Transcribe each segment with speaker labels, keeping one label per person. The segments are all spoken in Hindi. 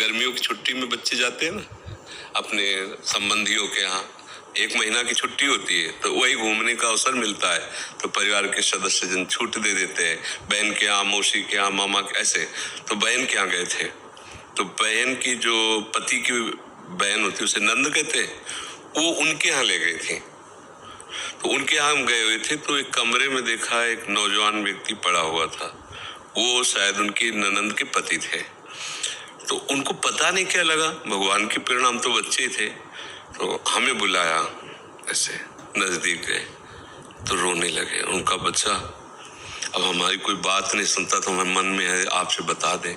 Speaker 1: गर्मियों की छुट्टी में बच्चे जाते हैं ना अपने संबंधियों के यहाँ, 1 महीना की छुट्टी होती है, तो वही घूमने का अवसर मिलता है, तो परिवार के सदस्य जन छूट दे देते हैं, बहन के यहाँ, मौसी के यहाँ, मामा के, ऐसे। तो बहन के यहाँ गए थे, तो बहन की जो पति की बहन होती है उसे नंद कहते हैं, वो उनके यहाँ ले गई थी। तो उनके यहाँ हम गए हुए थे, तो एक कमरे में देखा एक नौजवान व्यक्ति पड़ा हुआ था, वो शायद उनकी ननंद के पति थे। तो उनको पता नहीं क्या लगा, भगवान के परिणाम, तो बच्चे थे, तो हमें बुलाया, ऐसे नजदीक गए तो रोने लगे। उनका बच्चा अब हमारी कोई बात नहीं सुनता, तो हमारे मन में है आपसे बता दें,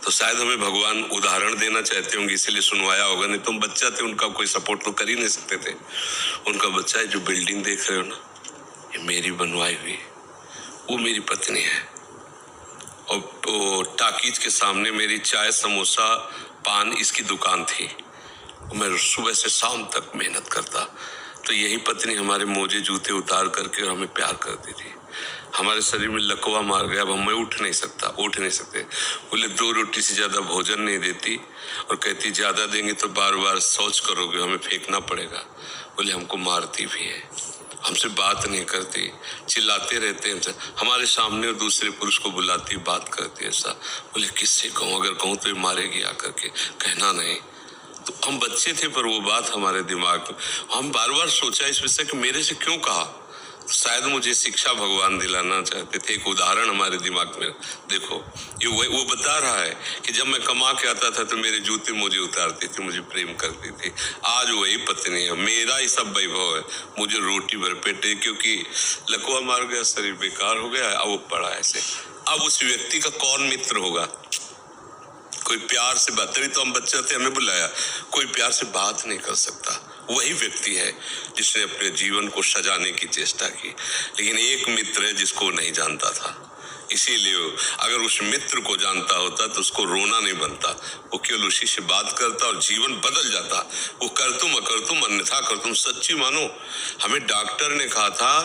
Speaker 1: तो शायद हमें भगवान उदाहरण देना चाहते होंगे इसलिए सुनवाया होगा, नहीं तो हम बच्चा थे, उनका कोई सपोर्ट तो कर ही नहीं सकते थे। उनका बच्चा है, जो बिल्डिंग देख रहे हो ना, ये मेरी बनवाई हुई, वो मेरी पत्नी है, और वो टाकीज के सामने मेरी चाय, समोसा, पान इसकी दुकान थी। मैं सुबह से शाम तक मेहनत करता, तो यही पत्नी हमारे मोजे जूते उतार करके और हमें प्यार करती थी। हमारे शरीर में लकवा मार गया, अब हम उठ नहीं सकते। बोले 2 रोटी से ज्यादा भोजन नहीं देती, और कहती ज्यादा देंगे तो बार बार शौच करोगे, हमें फेंकना पड़ेगा। बोले हमको मारती भी है, हमसे बात नहीं करती, चिल्लाते रहते हैं हमारे सामने, और दूसरे पुरुष को बुलाती, बात करती ऐसा। बोले किससे कहूँ, अगर कहूँ तो ये मारेगी आकर के, कहना नहीं। तो हम बच्चे थे, पर वो बात हमारे दिमाग में, हम बार बार सोचा इस विषय कि मेरे से क्यों कहा। तो शायद मुझे शिक्षा भगवान दिलाना चाहते थे, एक उदाहरण हमारे दिमाग में। देखो ये वो बता रहा है कि जब मैं कमा के आता था तो मेरे जूते मुझे उतारती थी, मुझे प्रेम करती थी। आज वही पत्नी है, मेरा ही सब वैभव है, मुझे रोटी भर पेटे, क्योंकि लकवा मार गया, शरीर बेकार हो गया, अब वो पड़ा ऐसे। अब उस व्यक्ति का कौन मित्र होगा? कोई प्यार से बात, तभी तो हम बच्चे थे, हमें बुलाया, कोई प्यार से बात नहीं कर सकता। वही व्यक्ति है जिसने अपने जीवन को सजाने की चेष्टा की, लेकिन एक मित्र है जिसको नहीं जानता था। इसीलिए अगर उस मित्र को जानता होता तो उसको रोना नहीं बनता, वो केवल उसी से बात करता और जीवन बदल जाता। वो कर तुम अकर तुम अन्यथा कर तुम, सच्ची मानो। हमें डॉक्टर ने कहा था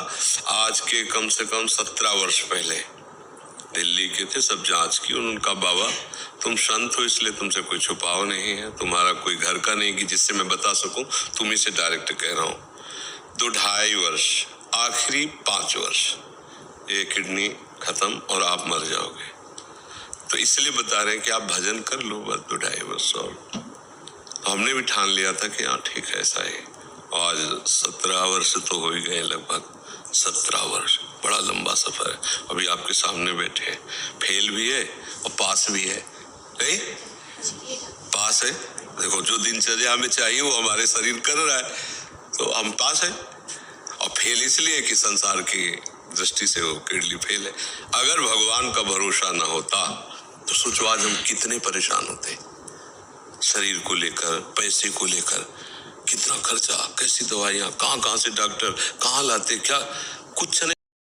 Speaker 1: आज के कम से कम 17 वर्ष पहले, दिल्ली के थे, सब जांच की, उनका बाबा तुम संत हो इसलिए तुमसे कोई छुपाव नहीं है, तुम्हारा कोई घर का नहीं कि जिससे मैं बता सकूं, तुम्ही से डायरेक्ट कह रहा हूं। 2-2.5 वर्ष, आखिरी 5 वर्ष, ये किडनी खत्म और आप मर जाओगे। तो इसलिए बता रहे हैं कि आप भजन कर लो बस 2-2.5 वर्ष और। तो हमने भी ठान लिया था कि हाँ ठीक है, ऐसा है। आज 17 वर्ष तो हो ही गए, लगभग 17 वर्ष, बड़ा लंबा सफर है। अभी आपके सामने बैठे हैं, फेल भी है और पास भी है, नहीं पास है। देखो जो दिनचर्या हमें चाहिए वो हमारे शरीर कर रहा है, तो हम पास है। और फेल इसलिए कि संसार की दृष्टि से वो किडनी फेल है। अगर भगवान का भरोसा ना होता तो सोचो आज हम कितने परेशान होते, शरीर को लेकर, पैसे को लेकर, कितना खर्चा, कैसी दवाइयाँ, कहाँ से डॉक्टर, कहाँ लाते, क्या कुछ नहीं।